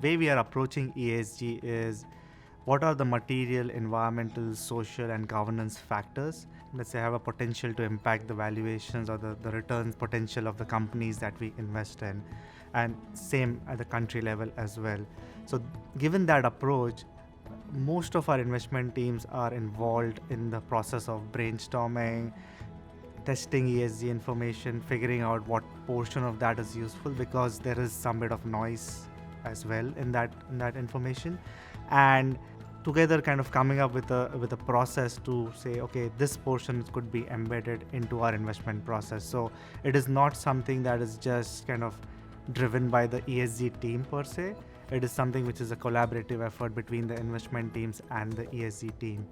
way we are approaching ESG is what are the material, environmental, social, and governance factors, let's say, have a potential to impact the valuations or the returns potential of the companies that we invest in, and same at the country level as well. So given that approach, most of our investment teams are involved in the process of brainstorming, testing ESG information, figuring out what portion of that is useful, because there is some bit of noise as well in that information, and together kind of coming up with a process to say, okay, this portion could be embedded into our investment process. So it is not something that is just kind of driven by the ESG team per se. It is something which is a collaborative effort between the investment teams and the ESG team.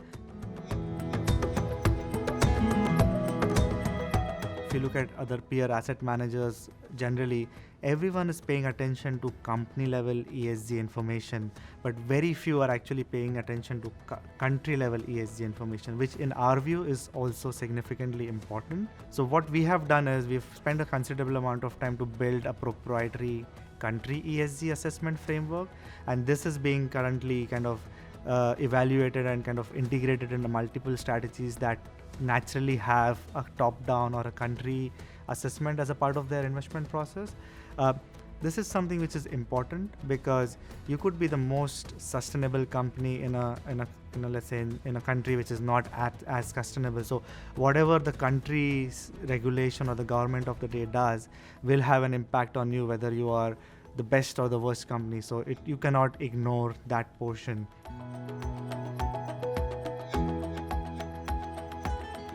If you look at other peer asset managers, generally everyone is paying attention to company level ESG information, but very few are actually paying attention to country level ESG information, which in our view is also significantly important. So what we have done is we've spent a considerable amount of time to build a proprietary country ESG assessment framework, and this is being currently kind of evaluated and kind of integrated into multiple strategies that naturally have a top-down or a country assessment as a part of their investment process. This is something which is important because you could be the most sustainable company in a let's say in a country which is not as sustainable. So whatever the country's regulation or the government of the day does will have an impact on you, whether you are the best or the worst company. So you cannot ignore that portion.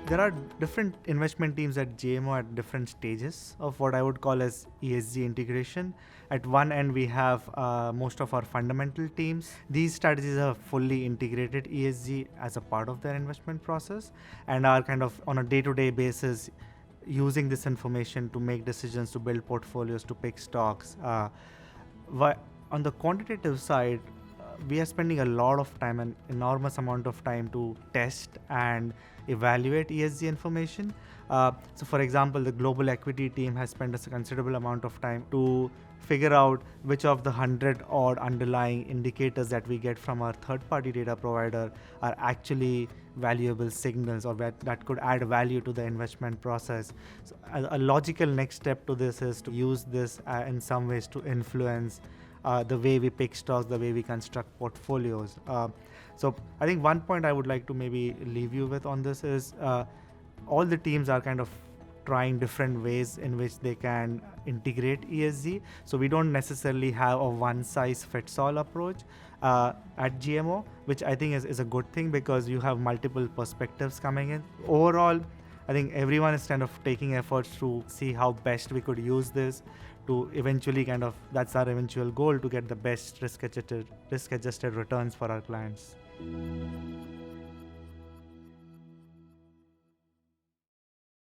There are different investment teams at GMO at different stages of what I would call as ESG integration. At one end, we have most of our fundamental teams. These strategies have fully integrated ESG as a part of their investment process and are kind of on a day-to-day basis using this information to make decisions, to build portfolios, to pick stocks. On the quantitative side, we are spending a lot of time, an enormous amount of time, to test and evaluate ESG information. So for example, the global equity team has spent a considerable amount of time to figure out which of the 100 odd underlying indicators that we get from our third-party data provider are actually valuable signals or that could add value to the investment process. So a logical next step to this is to use this in some ways to influence the way we pick stocks, the way we construct portfolios. So I think one point I would like to maybe leave you with on this is all the teams are kind of trying different ways in which they can integrate ESG. So we don't necessarily have a one-size-fits-all approach at GMO, which I think is a good thing because you have multiple perspectives coming in. Overall, I think everyone is kind of taking efforts to see how best we could use this to eventually that's our eventual goal, to get the best risk-adjusted returns for our clients.